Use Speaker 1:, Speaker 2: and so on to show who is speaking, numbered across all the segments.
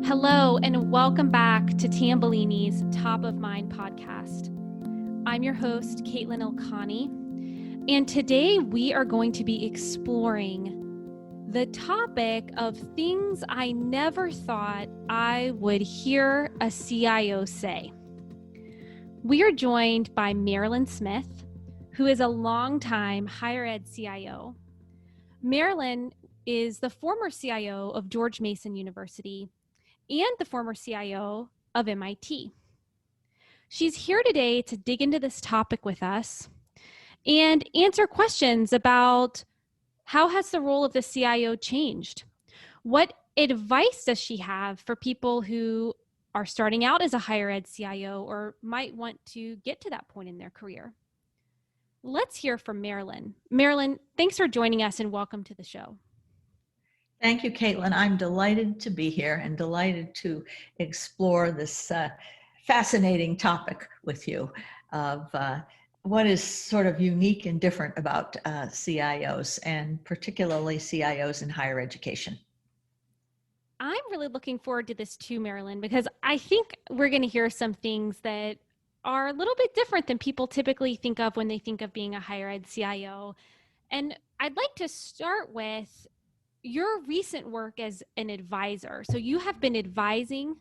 Speaker 1: Hello, and welcome back to Tambellini's Top of Mind podcast. I'm your host, Katelyn Ilkani, and today we are going to be exploring the topic of things I never thought I would hear a CIO say. We are joined by Marilyn Smith, who is a longtime higher ed CIO. Marilyn is the former CIO of George Mason University and the former CIO of MIT. She's here today to dig into this topic with us and answer questions about how has the role of the CIO changed? What advice does she have for people who are starting out as a higher ed CIO or might want to get to that point in their career? Let's hear from Marilyn. Marilyn, thanks for joining us and welcome to the show.
Speaker 2: Thank you, Katelyn. I'm delighted to be here and delighted to explore this fascinating topic with you of what is sort of unique and different about CIOs, and particularly CIOs in higher education.
Speaker 1: I'm really looking forward to this too, Marilyn, because I think we're going to hear some things that are a little bit different than people typically think of when they think of being a higher ed CIO. And I'd like to start with your recent work as an advisor. So you have been advising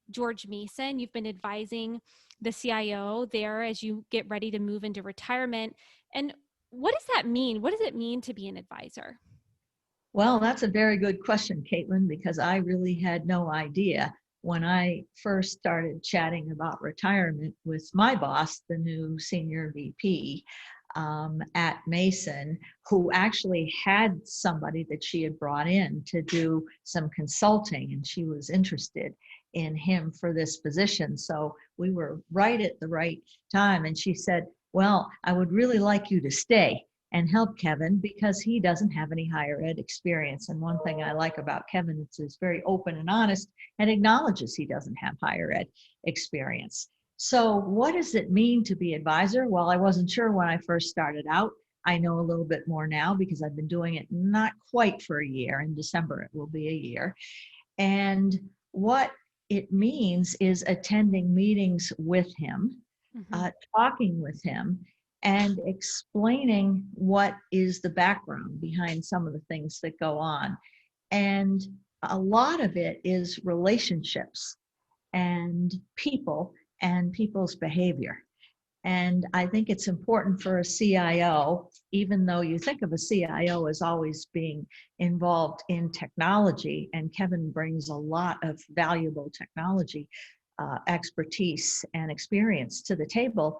Speaker 1: George Mason. You've been advising the CIO there as you get ready to move into retirement. And what does that mean? What does it mean to be an advisor?
Speaker 2: Well, that's a very good question, Katelyn, because I really had no idea when I first started chatting about retirement with my boss, the new senior VP at Mason, who actually had somebody that she had brought in to do some consulting, and she was interested in him for this position. So we were right at the right time. And she said, well, I would really like you to stay and help Kevin because he doesn't have any higher ed experience. And one thing I like about Kevin is he's very open and honest and acknowledges he doesn't have higher ed experience. So what does it mean to be advisor? Well, I wasn't sure when I first started out. I know a little bit more now because I've been doing it not quite for a year. In December, it will be a year. And what it means is attending meetings with him, talking with him, and explaining what is the background behind some of the things that go on. And a lot of it is relationships and people and people's behavior. And I think it's important for a CIO, even though you think of a CIO as always being involved in technology, and Kevin brings a lot of valuable technology expertise and experience to the table.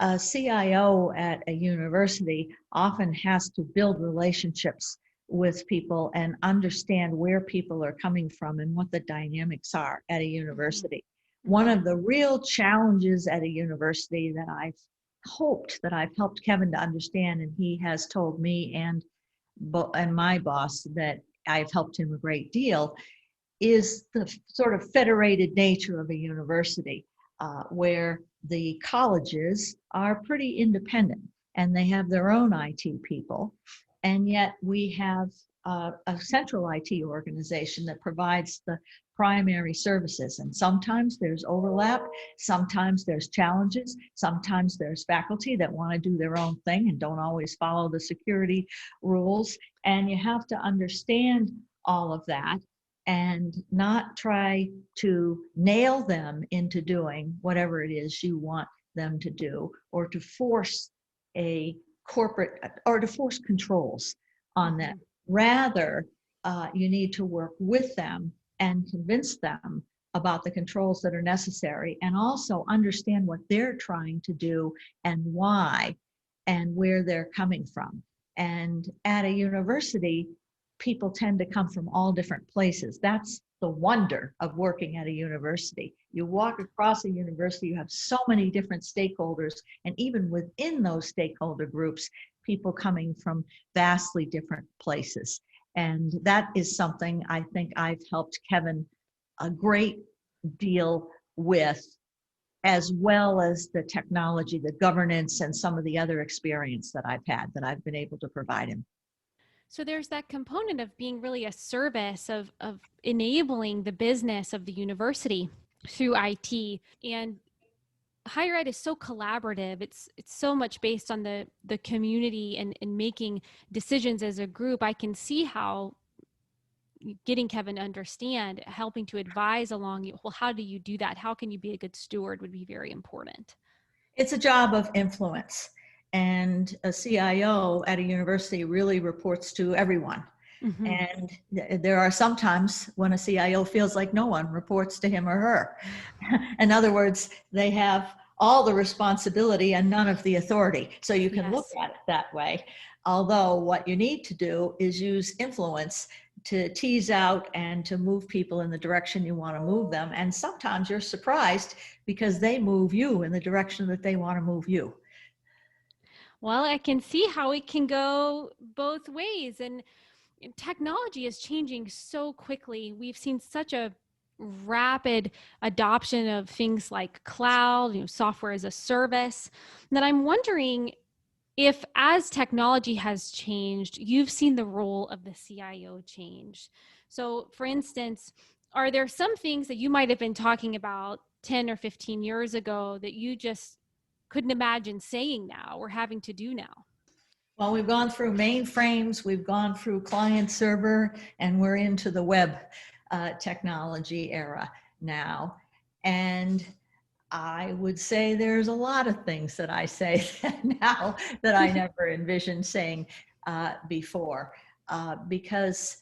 Speaker 2: A CIO at a university often has to build relationships with people and understand where people are coming from and what the dynamics are at a university. One of the real challenges at a university that I've helped Kevin to understand, and he has told me and my boss that I've helped him a great deal, is the sort of federated nature of a university, where the colleges are pretty independent and they have their own IT people. And yet we have a central IT organization that provides the primary services. And sometimes there's overlap, sometimes there's challenges, sometimes there's faculty that want to do their own thing and don't always follow the security rules. And you have to understand all of that and not try to nail them into doing whatever it is you want them to do, or to force a corporate or to force controls on them. Rather, you need to work with them and convince them about the controls that are necessary, and also understand what they're trying to do and why and where they're coming from. And at a university, people tend to come from all different places. That's the wonder of working at a university. You walk across a university, you have so many different stakeholders, and even within those stakeholder groups, people coming from vastly different places. And that is something I think I've helped Kevin a great deal with, as well as the technology, the governance, and some of the other experience that I've had that I've been able to provide him.
Speaker 1: So there's that component of being really a service of enabling the business of the university through IT. And higher ed is so collaborative. It's so much based on the community and making decisions as a group. I can see how getting Kevin to understand, helping to advise along you, well, how do you do that? How can you be a good steward would be very important.
Speaker 2: It's a job of influence. And a CIO at a university really reports to everyone.
Speaker 1: Mm-hmm.
Speaker 2: And there are some times when a CIO feels like no one reports to him or her. In other words, they have all the responsibility and none of the authority. So you can look at it that way. Although what you need to do is use influence to tease out and to move people in the direction you want to move them. And sometimes you're surprised because they move you in the direction that they want to move you.
Speaker 1: Well, I can see how it can go both ways. And technology is changing so quickly. We've seen such a rapid adoption of things like cloud, software as a service, that I'm wondering if, as technology has changed, you've seen the role of the CIO change. So, for instance, are there some things that you might have been talking about 10 or 15 years ago that you just couldn't imagine saying now or having to do now?
Speaker 2: Well, we've gone through mainframes, we've gone through client server, and we're into the web technology era now. And I would say there's a lot of things that I say now that I never envisioned saying before, because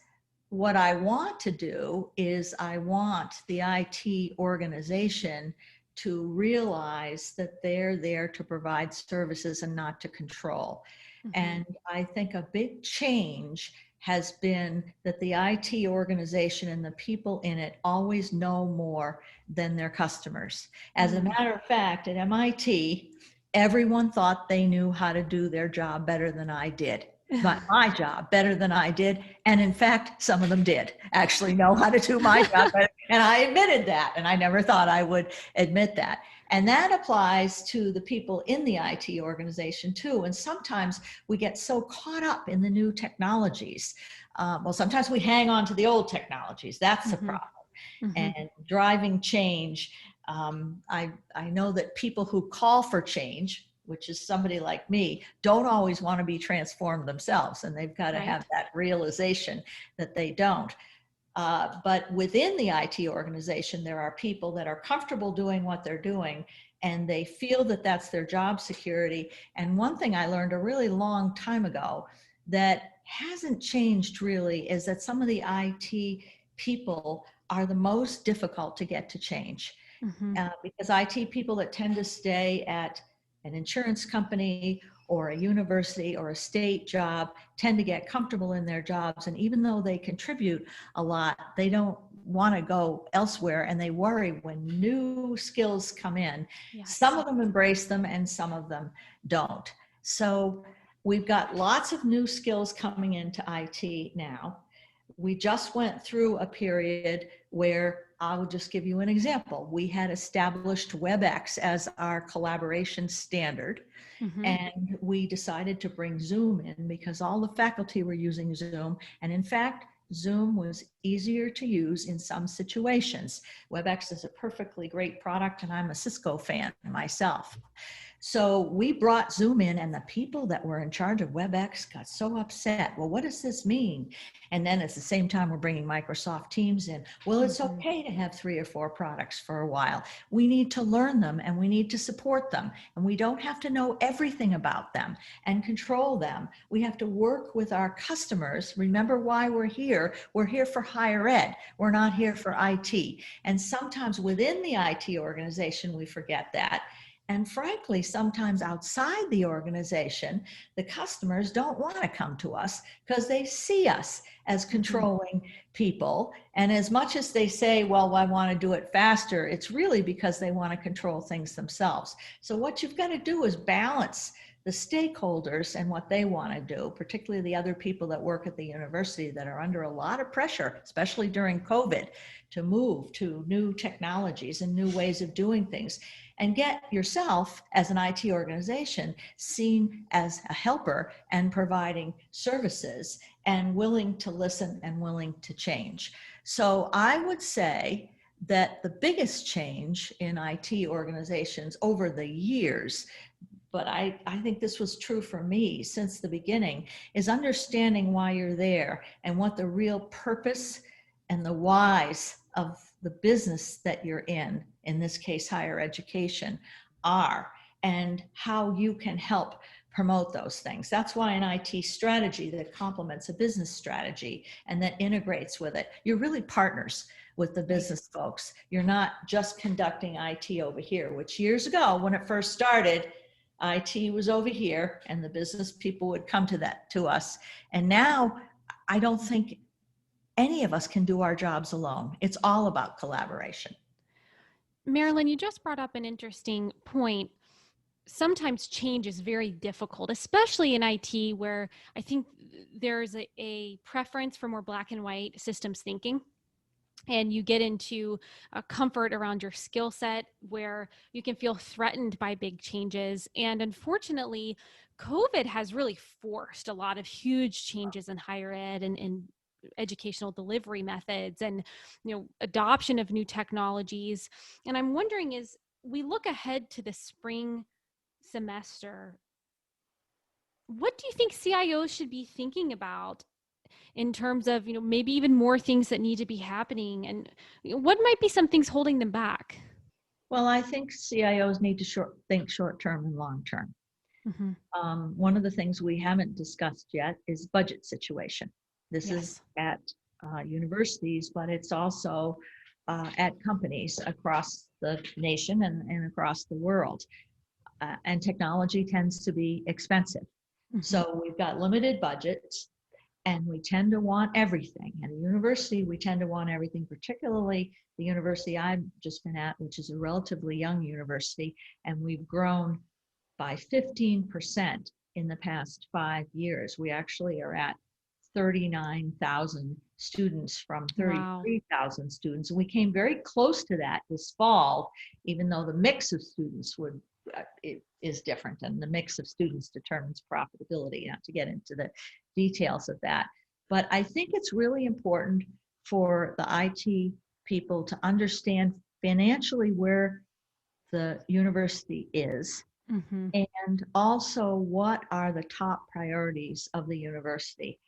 Speaker 2: what I want to do is I want the IT organization to realize that they're there to provide services and not to control. Mm-hmm. And I think a big change has been that the IT organization and the people in it always know more than their customers. As a matter of fact, at MIT, everyone thought they knew how to do their job better than I did. My job better than I did. And in fact, some of them did actually know how to do my job better. And I admitted that. And I never thought I would admit that. And that applies to the people in the IT organization too. And sometimes we get so caught up in the new technologies. Well, sometimes we hang on to the old technologies. That's the problem. And driving change. I know that people who call for change, which is somebody like me, don't always want to be transformed themselves. And they've got to have that realization that they don't. But within the IT organization, there are people that are comfortable doing what they're doing, and they feel that that's their job security. And one thing I learned a really long time ago that hasn't changed really is that some of the IT people are the most difficult to get to change. Because IT people that tend to stay at an insurance company or a university or a state job tend to get comfortable in their jobs. And even though they contribute a lot, they don't want to go elsewhere, and they worry when new skills come in. Yes. Some of them embrace them and some of them don't. So we've got lots of new skills coming into IT now. We just went through a period where, I'll just give you an example. We had established WebEx as our collaboration standard, and we decided to bring Zoom in because all the faculty were using Zoom. And in fact, Zoom was easier to use in some situations. WebEx is a perfectly great product, and I'm a Cisco fan myself. So we brought Zoom in, and the people that were in charge of WebEx got so upset. Well, what does this mean? And then at the same time, we're bringing Microsoft Teams in. Well, it's okay to have 3 or 4 products for a while. We need to learn them, and we need to support them. And we don't have to know everything about them and control them. We have to work with our customers. Remember why we're here. We're here for higher ed. We're not here for IT. And sometimes within the IT organization, we forget that. And frankly, sometimes outside the organization, the customers don't want to come to us because they see us as controlling people. And as much as they say, well, I want to do it faster, it's really because they want to control things themselves. So what you've got to do is balance the stakeholders and what they want to do, particularly the other people that work at the university that are under a lot of pressure, especially during COVID, to move to new technologies and new ways of doing things, and get yourself as an IT organization seen as a helper and providing services and willing to listen and willing to change. So I would say that the biggest change in IT organizations over the years, but I think this was true for me since the beginning, is understanding why you're there and what the real purpose and the whys of the business that you're in this case, higher education, are, and how you can help promote those things. That's why an IT strategy that complements a business strategy and that integrates with it, you're really partners with the business folks. You're not just conducting IT over here, which years ago when it first started, IT was over here and the business people would come to us. And now I don't think any of us can do our jobs alone. It's all about collaboration.
Speaker 1: Marilyn, you just brought up an interesting point. Sometimes change is very difficult, especially in IT, where I think there's a preference for more black and white systems thinking. And you get into a comfort around your skill set where you can feel threatened by big changes. And unfortunately, COVID has really forced a lot of huge changes in higher ed and educational delivery methods and adoption of new technologies. And I'm wondering, as we look ahead to the spring semester, what do you think CIOs should be thinking about in terms of, maybe even more things that need to be happening? And what might be some things holding them back?
Speaker 2: Well, I think CIOs need to think short-term and long-term.
Speaker 1: Mm-hmm.
Speaker 2: One of the things we haven't discussed yet is budget situation. This is at universities, but it's also at companies across the nation and across the world. And technology tends to be expensive. Mm-hmm. So we've got limited budgets and we tend to want everything. At a university, we tend to want everything, particularly the university I've just been at, which is a relatively young university, and we've grown by 15% in the past 5 years. We actually are at 39,000 students from 33,000 students. And we came very close to that this fall, even though the mix of students is different, and the mix of students determines profitability, not to get into the details of that. But I think it's really important for the IT people to understand financially where the university is, mm-hmm. and also what are the top priorities of the university.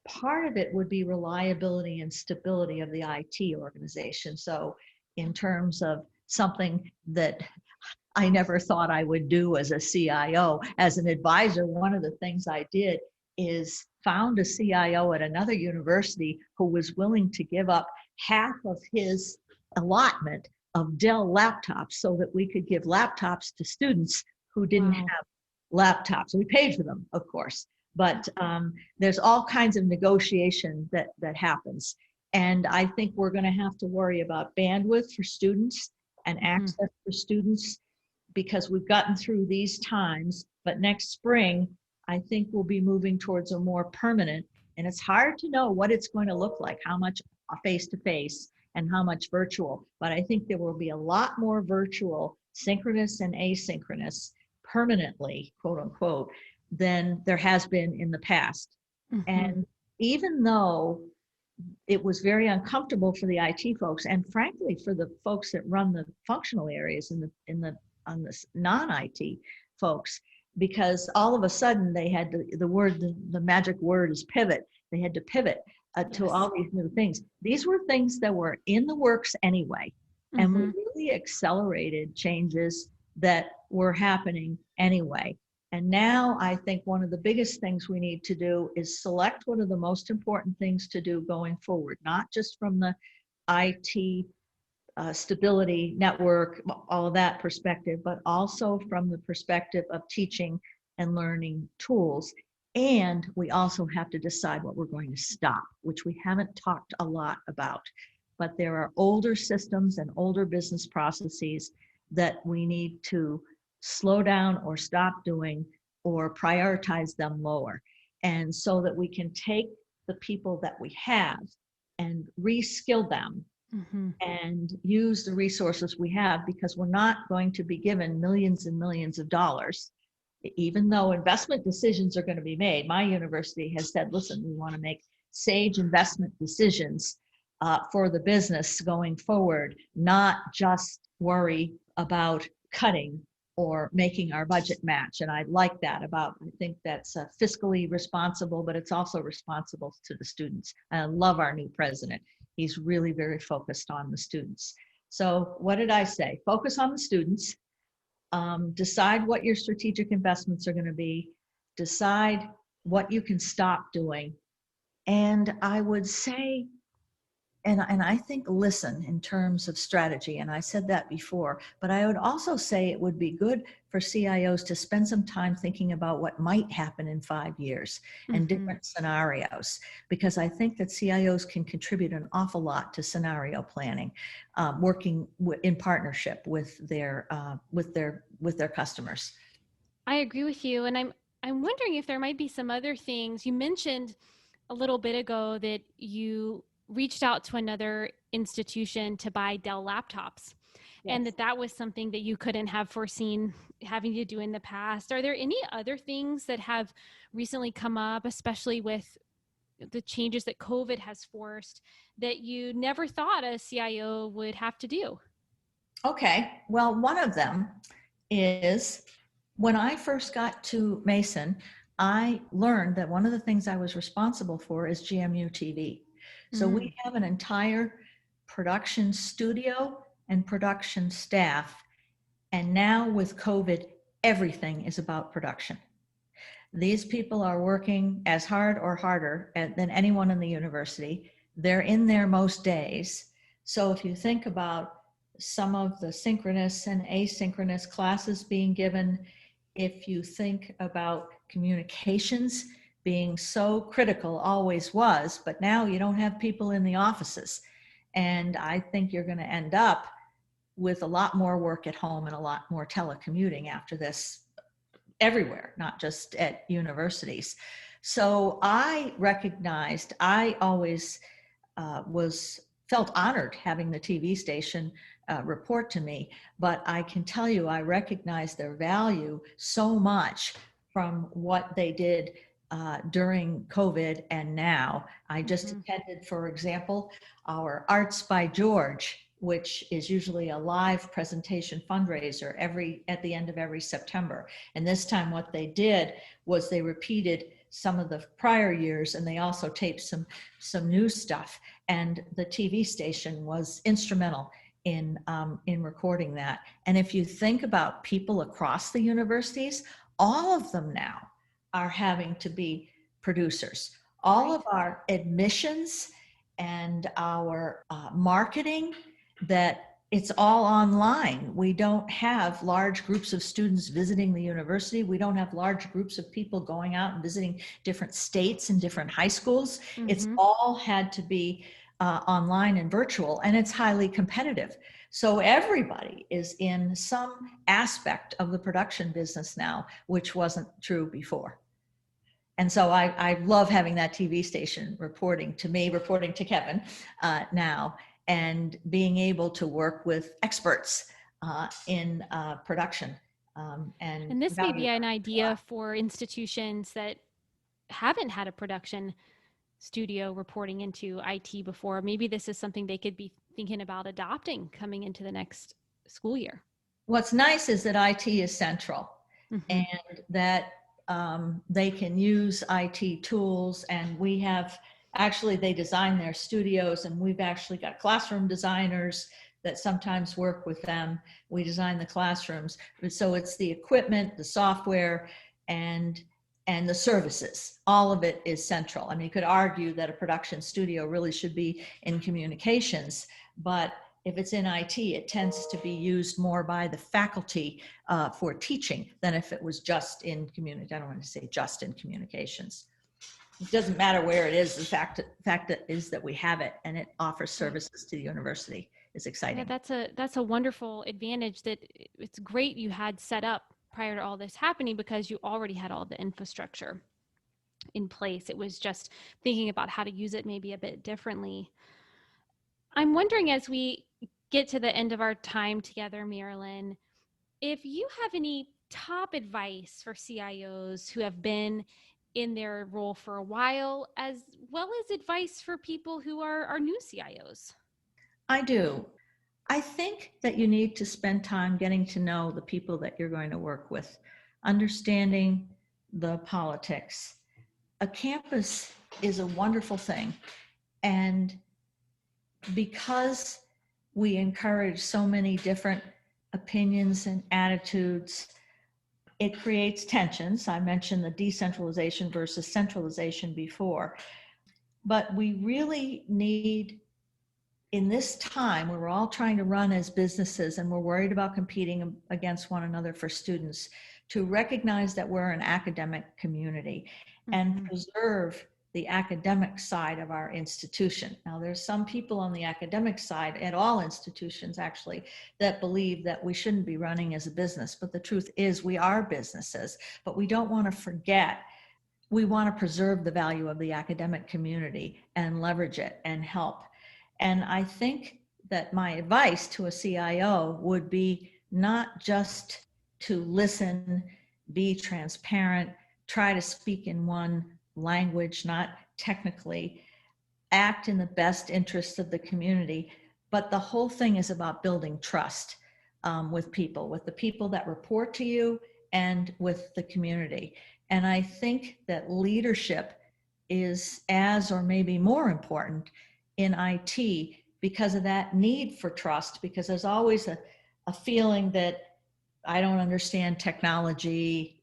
Speaker 2: Part of it would be reliability and stability of the IT organization. So in terms of something that I never thought I would do as a CIO, as an advisor, one of the things I did is found a CIO at another university who was willing to give up half of his allotment of Dell laptops so that we could give laptops to students who didn't have laptops. We paid for them, of course, but there's all kinds of negotiation that happens. And I think we're going to have to worry about bandwidth for students and access for students, because we've gotten through these times, but next spring, I think we'll be moving towards a more permanent, and it's hard to know what it's going to look like, how much face-to-face and how much virtual, but I think there will be a lot more virtual, synchronous and asynchronous, permanently, quote unquote, than there has been in the past. Mm-hmm. And even though it was very uncomfortable for the IT folks, and frankly for the folks that run the functional areas on the non-IT folks, because all of a sudden they had to, the magic word is pivot. They had to pivot to all these new things. These were things that were in the works anyway, and we really accelerated changes that were happening anyway. And now I think one of the biggest things we need to do is select what are the most important things to do going forward, not just from the IT stability network, all of that perspective, but also from the perspective of teaching and learning tools. And we also have to decide what we're going to stop, which we haven't talked a lot about. But there are older systems and older business processes that we need to slow down or stop doing or prioritize them lower. And so that we can take the people that we have and reskill them and use the resources we have, because we're not going to be given millions and millions of dollars. Even though investment decisions are going to be made, my university has said, listen, we want to make sage investment decisions for the business going forward, not just worry about cutting or making our budget match. And I like that I think that's fiscally responsible, but it's also responsible to the students. I love our new president. He's really very focused on the students. So what did I say? Focus on the students. Decide what your strategic investments are going to be. Decide what you can stop doing. And I would say, and I think listen in terms of strategy, and I said that before, but I would also say it would be good for CIOs to spend some time thinking about what might happen in 5 years and different scenarios, because I think that CIOs can contribute an awful lot to scenario planning, working in partnership with their customers.
Speaker 1: I agree with you, and I'm wondering if there might be some other things. You mentioned a little bit ago that you reached out to another institution to buy Dell laptops. Yes. And that was something that you couldn't have foreseen having to do in the past. Are there any other things that have recently come up, especially with the changes that COVID has forced, that you never thought a CIO would have to do?
Speaker 2: Okay, well, one of them is when I first got to Mason, I learned that one of the things I was responsible for is GMU TV. So we have an entire production studio and production staff. And now with COVID, everything is about production. These people are working as hard or harder than anyone in the university. They're in there most days. So if you think about some of the synchronous and asynchronous classes being given, if you think about communications being so critical, always was, but now you don't have people in the offices. And I think you're going to end up with a lot more work at home and a lot more telecommuting after this everywhere, not just at universities. So I recognized, I always felt honored having the TV station report to me, but I can tell you, I recognize their value so much from what they did during COVID and now. I just attended, for example, our Arts by George, which is usually a live presentation fundraiser at the end of every September. And this time what they did was they repeated some of the prior years, and they also taped some new stuff. And the TV station was instrumental in recording that. And if you think about people across the universities, all of them now are having to be producers. All of our admissions and our marketing, that it's all online. We don't have large groups of students visiting the university. We don't have large groups of people going out and visiting different states and different high schools. It's all had to be online and virtual, and it's highly competitive. So everybody is in some aspect of the production business now, which wasn't true before. And so I love having that TV station reporting to me, reporting to Kevin now, and being able to work with experts in production.
Speaker 1: And this may be an idea for institutions that haven't had a production studio reporting into IT before. Maybe this is something they could be thinking about adopting coming into the next school year.
Speaker 2: What's nice is that IT is central and that they can use IT tools, and we have actually, they design their studios, and we've actually got classroom designers that sometimes work with them. We design the classrooms. So it's the equipment, the software, and the services. All of it is central. I mean, you could argue that a production studio really should be in communications, but if it's in IT, it tends to be used more by the faculty for teaching than if it was just in I don't want to say just in communications. It doesn't matter where it is. The fact that is that we have it and it offers services to the university is exciting.
Speaker 1: Yeah, that's a wonderful advantage that it's great you had set up prior to all this happening because you already had all the infrastructure in place. It was just thinking about how to use it maybe a bit differently. I'm wondering, as we get to the end of our time together, Marilyn, if you have any top advice for CIOs who have been in their role for a while, as well as advice for people who are new CIOs.
Speaker 2: I do. I think that you need to spend time getting to know the people that you're going to work with, understanding the politics. A campus is a wonderful thing. And because we encourage so many different opinions and attitudes, it creates tensions. I mentioned the decentralization versus centralization before. But we really need, in this time where we're all trying to run as businesses and we're worried about competing against one another for students, to recognize that we're an academic community and preserve the academic side of our institution. Now, there's some people on the academic side at all institutions actually that believe that we shouldn't be running as a business, but the truth is we are businesses, but we don't want to forget. We want to preserve the value of the academic community and leverage it and help. And I think that my advice to a CIO would be not just to listen, be transparent, try to speak in one language, not technically, act in the best interests of the community. But the whole thing is about building trust with people, with the people that report to you and with the community. And I think that leadership is as or maybe more important in IT because of that need for trust, because there's always a feeling that I don't understand technology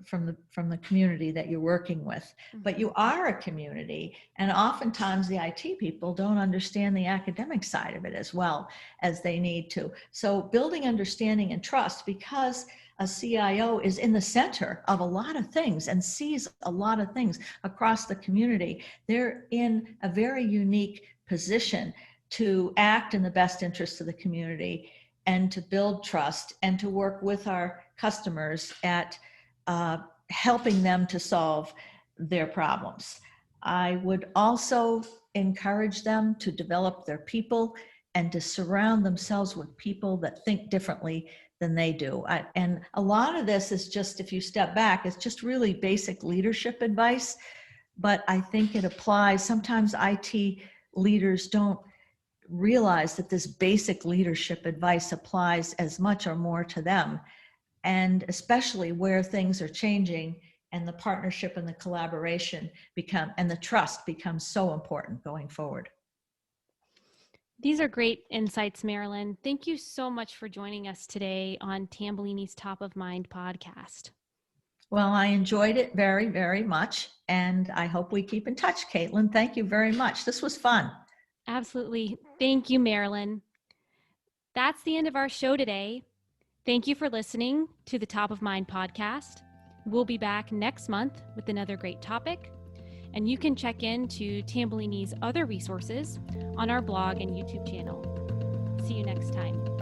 Speaker 2: from the community that you're working with, but you are a community. And oftentimes the IT people don't understand the academic side of it as well as they need to. So building understanding and trust, because a CIO is in the center of a lot of things and sees a lot of things across the community. They're in a very unique position to act in the best interests of the community and to build trust and to work with our customers at helping them to solve their problems. I would also encourage them to develop their people and to surround themselves with people that think differently than they do. And a lot of this is just, if you step back, it's just really basic leadership advice, but I think it applies. Sometimes IT leaders don't realize that this basic leadership advice applies as much or more to them, and especially where things are changing and the partnership and the collaboration and the trust becomes so important going forward.
Speaker 1: These are great insights, Marilyn. Thank you so much for joining us today on Tambellini's Top of Mind podcast.
Speaker 2: Well, I enjoyed it very, very much, and I hope we keep in touch, Katelyn. Thank you very much. This was fun.
Speaker 1: Absolutely. Thank you, Marilyn. That's the end of our show today. Thank you for listening to the Top of Mind podcast. We'll be back next month with another great topic. And you can check into Tambellini's other resources on our blog and YouTube channel. See you next time.